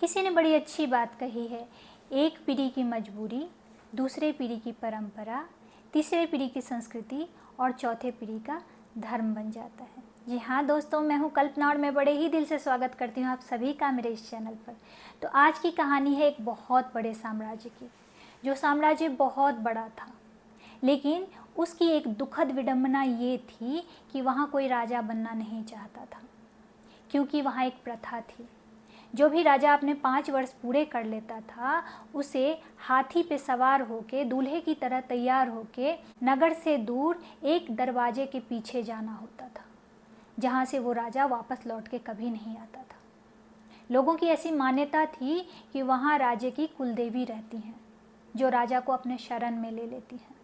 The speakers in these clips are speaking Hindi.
किसी ने बड़ी अच्छी बात कही है, एक पीढ़ी की मजबूरी, दूसरे पीढ़ी की परंपरा, तीसरे पीढ़ी की संस्कृति और चौथे पीढ़ी का धर्म बन जाता है। जी हाँ दोस्तों, मैं हूँ कल्पना और मैं बड़े ही दिल से स्वागत करती हूँ आप सभी का मेरे इस चैनल पर। तो आज की कहानी है एक बहुत बड़े साम्राज्य की, जो साम्राज्य बहुत बड़ा था, लेकिन उसकी एक दुखद विडंबना ये थी कि वहाँ कोई राजा बनना नहीं चाहता था, क्योंकि वहाँ एक प्रथा थी। जो भी राजा अपने 5 वर्ष पूरे कर लेता था, उसे हाथी पे सवार होके दूल्हे की तरह तैयार होके नगर से दूर एक दरवाजे के पीछे जाना होता था, जहाँ से वो राजा वापस लौट के कभी नहीं आता था। लोगों की ऐसी मान्यता थी कि वहाँ राज्य की कुलदेवी रहती हैं, जो राजा को अपने शरण में ले लेती हैं।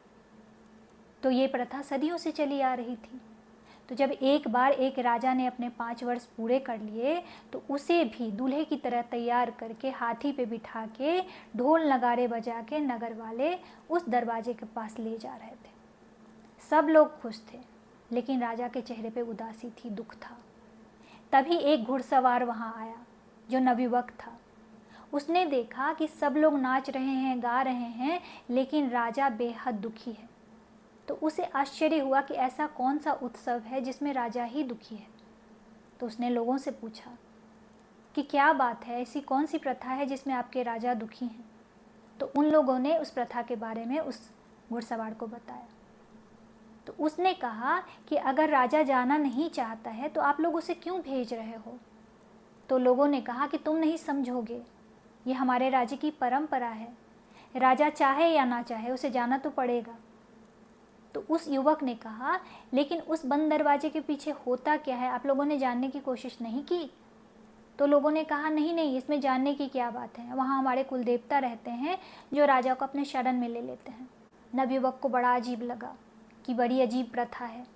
तो ये प्रथा सदियों से चली आ रही थी। तो जब एक बार एक राजा ने अपने 5 वर्ष पूरे कर लिए, तो उसे भी दूल्हे की तरह तैयार करके हाथी पे बिठा के ढोल नगाड़े बजा के नगर वाले उस दरवाजे के पास ले जा रहे थे। सब लोग खुश थे, लेकिन राजा के चेहरे पे उदासी थी, दुख था। तभी एक घुड़सवार वहाँ आया, जो नवयुवक था। उसने देखा कि सब लोग नाच रहे हैं, गा रहे हैं, लेकिन राजा बेहद दुखी है। तो उसे आश्चर्य हुआ कि ऐसा कौन सा उत्सव है जिसमें राजा ही दुखी है। तो उसने लोगों से पूछा कि क्या बात है, ऐसी कौन सी प्रथा है जिसमें आपके राजा दुखी हैं। तो उन लोगों ने उस प्रथा के बारे में उस घुड़सवार को बताया। तो उसने कहा कि अगर राजा जाना नहीं चाहता है तो आप लोग उसे क्यों भेज रहे हो। तो लोगों ने कहा कि तुम नहीं समझोगे, ये हमारे राज्य की परंपरा है, राजा चाहे या ना चाहे उसे जाना तो पड़ेगा। तो उस युवक ने कहा, लेकिन उस बंद दरवाजे के पीछे होता क्या है, आप लोगों ने जानने की कोशिश नहीं की। तो लोगों ने कहा, नहीं नहीं, इसमें जानने की क्या बात है, वहाँ हमारे कुलदेवता रहते हैं जो राजा को अपने शरण में ले लेते हैं। नवयुवक को बड़ा अजीब लगा कि बड़ी अजीब प्रथा है।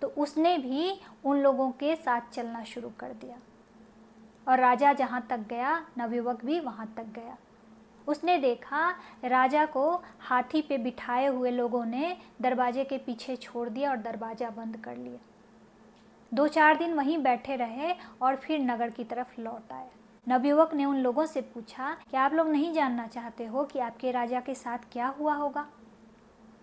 तो उसने भी उन लोगों के साथ चलना शुरू कर दिया, और राजा जहाँ तक गया नवयुवक भी वहाँ तक गया। उसने देखा राजा को हाथी पे बिठाए हुए लोगों ने दरवाजे के पीछे छोड़ दिया और दरवाज़ा बंद कर लिया। 2-4 दिन वहीं बैठे रहे और फिर नगर की तरफ लौट आए। नवयुवक ने उन लोगों से पूछा कि आप लोग नहीं जानना चाहते हो कि आपके राजा के साथ क्या हुआ होगा।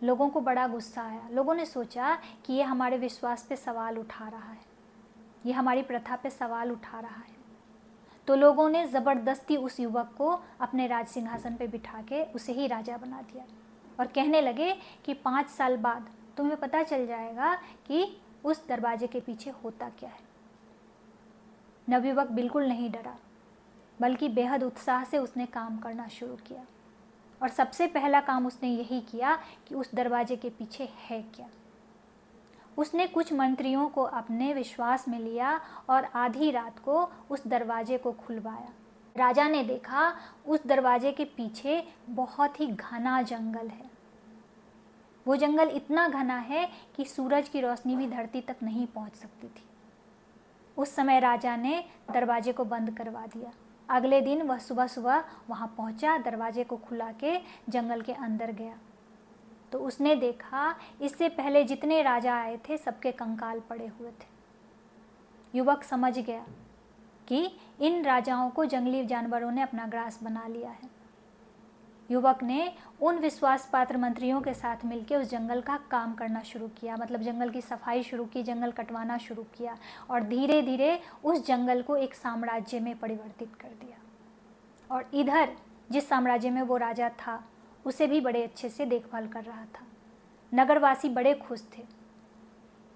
लोगों को बड़ा गुस्सा आया। लोगों ने सोचा कि ये हमारे विश्वास पे सवाल उठा रहा है, ये हमारी प्रथा पे सवाल उठा रहा है। तो लोगों ने ज़बरदस्ती उस युवक को अपने राज सिंहासन पे बिठा के उसे ही राजा बना दिया, और कहने लगे कि 5 साल बाद तुम्हें पता चल जाएगा कि उस दरवाजे के पीछे होता क्या है। नवयुवक बिल्कुल नहीं डरा, बल्कि बेहद उत्साह से उसने काम करना शुरू किया। और सबसे पहला काम उसने यही किया कि उस दरवाजे के पीछे है क्या। उसने कुछ मंत्रियों को अपने विश्वास में लिया और आधी रात को उस दरवाजे को खुलवाया। राजा ने देखा उस दरवाजे के पीछे बहुत ही घना जंगल है। वो जंगल इतना घना है कि सूरज की रोशनी भी धरती तक नहीं पहुंच सकती थी। उस समय राजा ने दरवाजे को बंद करवा दिया। अगले दिन वह सुबह सुबह वहाँ पहुँचा, दरवाजे को खुला के जंगल के अंदर गया। तो उसने देखा इससे पहले जितने राजा आए थे सबके कंकाल पड़े हुए थे। युवक समझ गया कि इन राजाओं को जंगली जानवरों ने अपना ग्रास बना लिया है। युवक ने उन विश्वास पात्र मंत्रियों के साथ मिलकर उस जंगल का काम करना शुरू किया, मतलब जंगल की सफाई शुरू की, जंगल कटवाना शुरू किया, और धीरे धीरे उस जंगल को एक साम्राज्य में परिवर्तित कर दिया। और इधर जिस साम्राज्य में वो राजा था उसे भी बड़े अच्छे से देखभाल कर रहा था। नगरवासी बड़े खुश थे।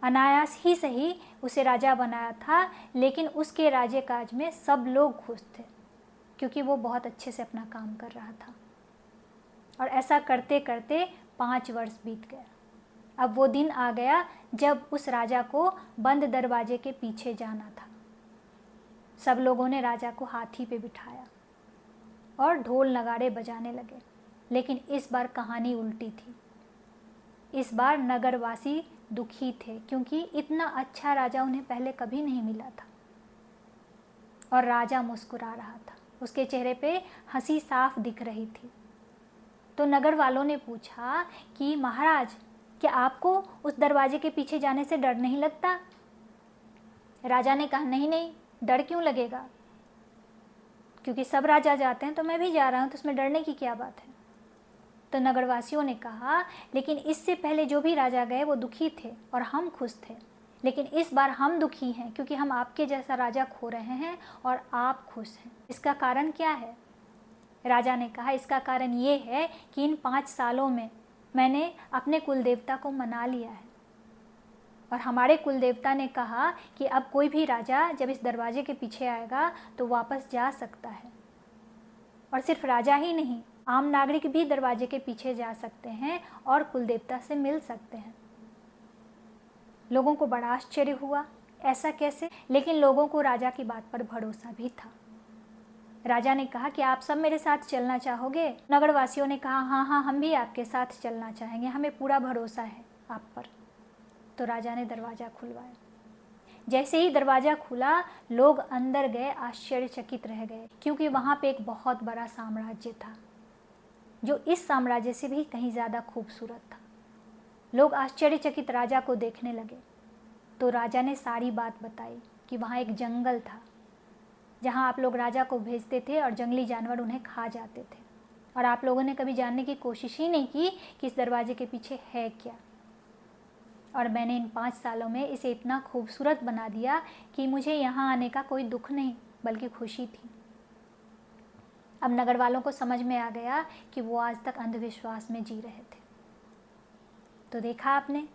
अनायास ही सही उसे राजा बनाया था, लेकिन उसके राज्य काज में सब लोग खुश थे, क्योंकि वो बहुत अच्छे से अपना काम कर रहा था। और ऐसा करते करते 5 वर्ष बीत गया। अब वो दिन आ गया जब उस राजा को बंद दरवाजे के पीछे जाना था। सब लोगों ने राजा को हाथी पे बिठाया और ढोल नगाड़े बजाने लगे। लेकिन इस बार कहानी उल्टी थी। इस बार नगरवासी दुखी थे, क्योंकि इतना अच्छा राजा उन्हें पहले कभी नहीं मिला था। और राजा मुस्कुरा रहा था, उसके चेहरे पे हंसी साफ दिख रही थी। तो नगर वालों ने पूछा कि महाराज, क्या आपको उस दरवाजे के पीछे जाने से डर नहीं लगता। राजा ने कहा, नहीं नहीं, डर क्यों लगेगा, क्योंकि सब राजा जाते हैं तो मैं भी जा रहा हूँ, तो उसमें डरने की क्या बात है। तो नगरवासियों ने कहा, लेकिन इससे पहले जो भी राजा गए वो दुखी थे और हम खुश थे, लेकिन इस बार हम दुखी हैं क्योंकि हम आपके जैसा राजा खो रहे हैं और आप खुश हैं। इसका कारण क्या है? राजा ने कहा, इसका कारण ये है कि इन 5 सालों में मैंने अपने कुल देवता को मना लिया है और हमारे कुल देवता ने कहा कि अब कोई भी राजा जब इस दरवाजे के पीछे आएगा तो वापस जा सकता है। और सिर्फ राजा ही नहीं, आम नागरिक भी दरवाजे के पीछे जा सकते हैं और कुल देवता से मिल सकते हैं। लोगों को बड़ा आश्चर्य हुआ, ऐसा कैसे? लेकिन लोगों को राजा की बात पर भरोसा भी था। राजा ने कहा कि आप सब मेरे साथ चलना चाहोगे? नगरवासियों ने कहा, हाँ हाँ, हम भी आपके साथ चलना चाहेंगे, हमें पूरा भरोसा है आप पर। तो राजा ने दरवाज़ा खुलवाया। जैसे ही दरवाज़ा खुला, लोग अंदर गए आश्चर्यचकित रह गए, क्योंकि वहाँ पे एक बहुत बड़ा साम्राज्य था जो इस साम्राज्य से भी कहीं ज़्यादा खूबसूरत था। लोग आश्चर्यचकित राजा को देखने लगे। तो राजा ने सारी बात बताई कि वहाँ एक जंगल था जहाँ आप लोग राजा को भेजते थे और जंगली जानवर उन्हें खा जाते थे, और आप लोगों ने कभी जानने की कोशिश ही नहीं की कि इस दरवाजे के पीछे है क्या। और मैंने इन 5 सालों में इसे इतना खूबसूरत बना दिया कि मुझे यहाँ आने का कोई दुख नहीं बल्कि खुशी थी। अब नगर वालों को समझ में आ गया कि वो आज तक अंधविश्वास में जी रहे थे। तो देखा आपने,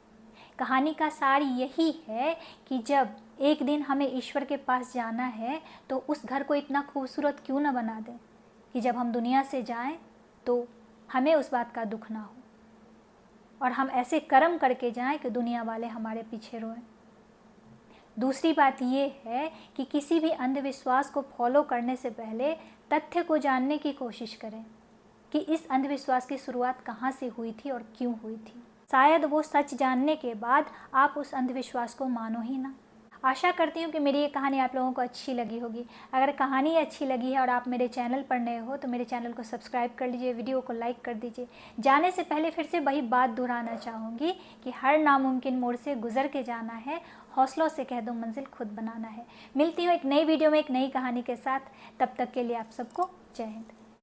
कहानी का सार यही है कि जब एक दिन हमें ईश्वर के पास जाना है तो उस घर को इतना खूबसूरत क्यों ना बना दें कि जब हम दुनिया से जाएं तो हमें उस बात का दुख ना हो, और हम ऐसे कर्म करके जाएं कि दुनिया वाले हमारे पीछे रोएं। दूसरी बात ये है कि किसी भी अंधविश्वास को फॉलो करने से पहले तथ्य को जानने की कोशिश करें कि इस अंधविश्वास की शुरुआत कहाँ से हुई थी और क्यों हुई थी। शायद वो सच जानने के बाद आप उस अंधविश्वास को मानो ही ना। आशा करती हूँ कि मेरी ये कहानी आप लोगों को अच्छी लगी होगी। अगर कहानी अच्छी लगी है और आप मेरे चैनल पर नए हो तो मेरे चैनल को सब्सक्राइब कर लीजिए, वीडियो को लाइक कर दीजिए। जाने से पहले फिर से वही बात दोहराना चाहूँगी कि हर नामुमकिन मोड़ से गुजर के जाना है, हौसलों से कह दो मंजिल खुद बनाना है। मिलती हूँ एक नई वीडियो में एक नई कहानी के साथ, तब तक के लिए आप सबको जय हिंद।